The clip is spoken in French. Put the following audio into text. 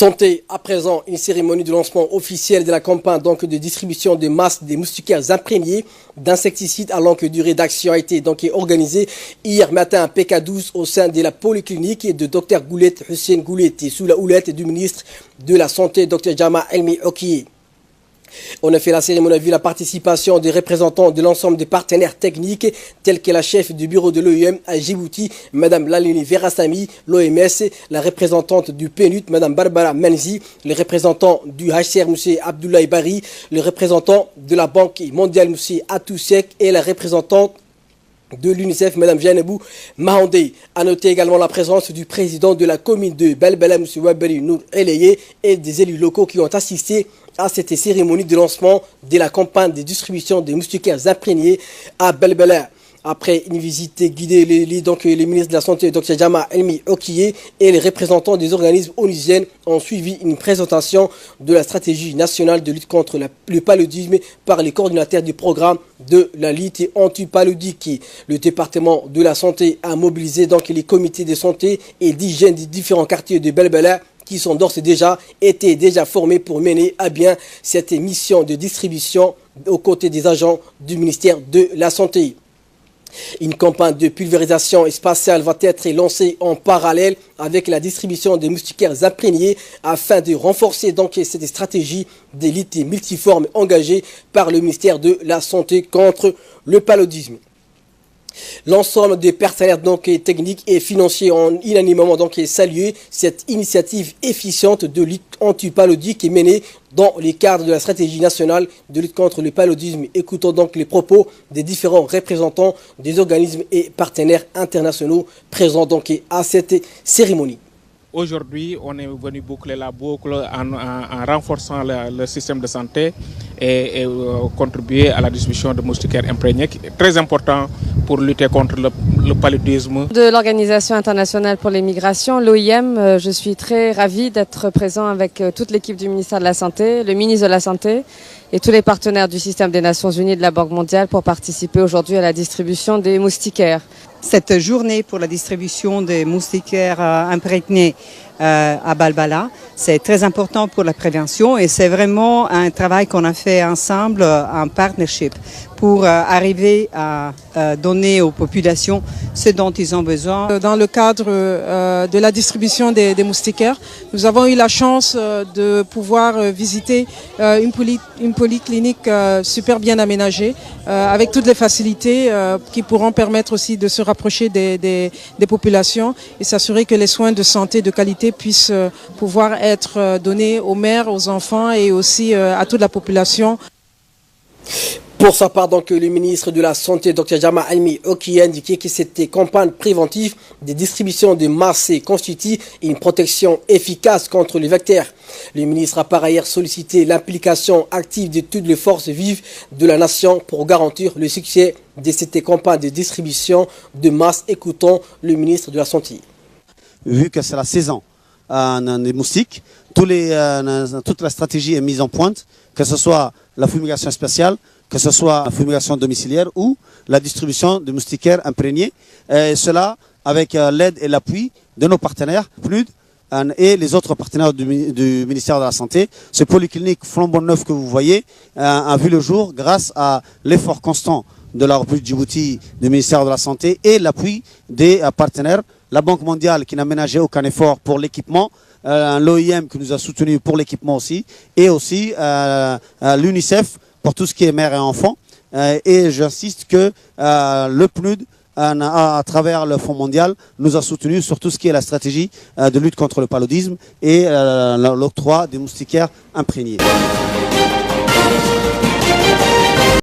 Santé, à présent, une cérémonie de lancement officielle de la campagne de distribution de masques des moustiquaires imprégnés d'insecticides à longue durée d'action a été organisée hier matin à PK12 au sein de la polyclinique de Dr Goulet Hussein Goulet sous la houlette du ministre de la Santé Dr Jama Elmi Okiye. On a fait la cérémonie, a vu la participation des représentants de l'ensemble des partenaires techniques tels que la chef du bureau de l'OIM à Djibouti, Mme Lalini Verasamy, l'OMS, la représentante du PNUD, Mme Barbara Menzi, le représentant du HCR, M. Abdoulaye Bari, le représentant de la Banque mondiale, M. Atousek et la représentante de l'UNICEF, Mme Janebou Mahandé. A noter également la présence du président de la commune de Belbela, M. Waberi Nour Eleye, et des élus locaux qui ont assisté à cette cérémonie de lancement de la campagne de distribution des moustiquaires imprégnés à Belbela. Après une visite guidée, les ministres de la Santé, Dr Jama Elmi Okiye, et les représentants des organismes onusiens ont suivi une présentation de la stratégie nationale de lutte contre le paludisme par les coordinateurs du programme de la lutte anti-paludique. Le département de la Santé a mobilisé les comités de santé et d'hygiène des différents quartiers de Belbela qui sont d'ores et déjà été formés pour mener à bien cette mission de distribution aux côtés des agents du ministère de la Santé. Une campagne de pulvérisation spatiale va être lancée en parallèle avec la distribution des moustiquaires imprégnés afin de renforcer cette stratégie d'élite multiforme engagée par le ministère de la Santé contre le paludisme. L'ensemble des partenaires techniques et financiers ont unanimement salué cette initiative efficiente de lutte anti-paludique menée dans le cadre de la stratégie nationale de lutte contre le paludisme. Écoutons les propos des différents représentants des organismes et partenaires internationaux présents à cette cérémonie. Aujourd'hui, on est venu boucler la boucle en renforçant le système de santé et contribuer à la distribution de moustiquaires imprégnés, très important pour lutter contre le paludisme. De l'Organisation internationale pour les migrations, l'OIM, je suis très ravie d'être présent avec toute l'équipe du ministère de la Santé, le ministre de la Santé et tous les partenaires du système des Nations Unies et de la Banque mondiale pour participer aujourd'hui à la distribution des moustiquaires. Cette journée pour la distribution des moustiquaires imprégnés à Balbala, c'est très important pour la prévention et c'est vraiment un travail qu'on a fait ensemble en partnership pour arriver à donner aux populations ce dont ils ont besoin. Dans le cadre de la distribution des moustiquaires, nous avons eu la chance de pouvoir visiter une polyclinique super bien aménagée avec toutes les facilités qui pourront permettre aussi de se rapprocher des populations et s'assurer que les soins de santé de qualité puissent pouvoir être donnés aux mères, aux enfants et aussi à toute la population. Pour sa part, le ministre de la Santé, Dr Jama Elmi Okiye, a indiqué que cette campagne préventive de distribution de masques constitue une protection efficace contre les vecteurs. Le ministre a par ailleurs sollicité l'implication active de toutes les forces vives de la nation pour garantir le succès de cette campagne de distribution de masques. Écoutons le ministre de la Santé. Vu que c'est la saison des moustiques, toute la stratégie est mise en pointe, que ce soit la fumigation spéciale, que ce soit la fumigation domiciliaire ou la distribution de moustiquaires imprégnés. Et cela avec l'aide et l'appui de nos partenaires, PNUD, et les autres partenaires du ministère de la Santé. Ce polyclinique flambant neuf que vous voyez a vu le jour grâce à l'effort constant de la République de Djibouti, du ministère de la Santé et l'appui des partenaires. La Banque mondiale qui n'a ménagé aucun effort pour l'équipement, l'OIM qui nous a soutenus pour l'équipement aussi, et aussi l'UNICEF pour tout ce qui est mère et enfant. Et j'insiste que le PNUD, à travers le Fonds mondial, nous a soutenus sur tout ce qui est la stratégie de lutte contre le paludisme et l'octroi des moustiquaires imprégnés.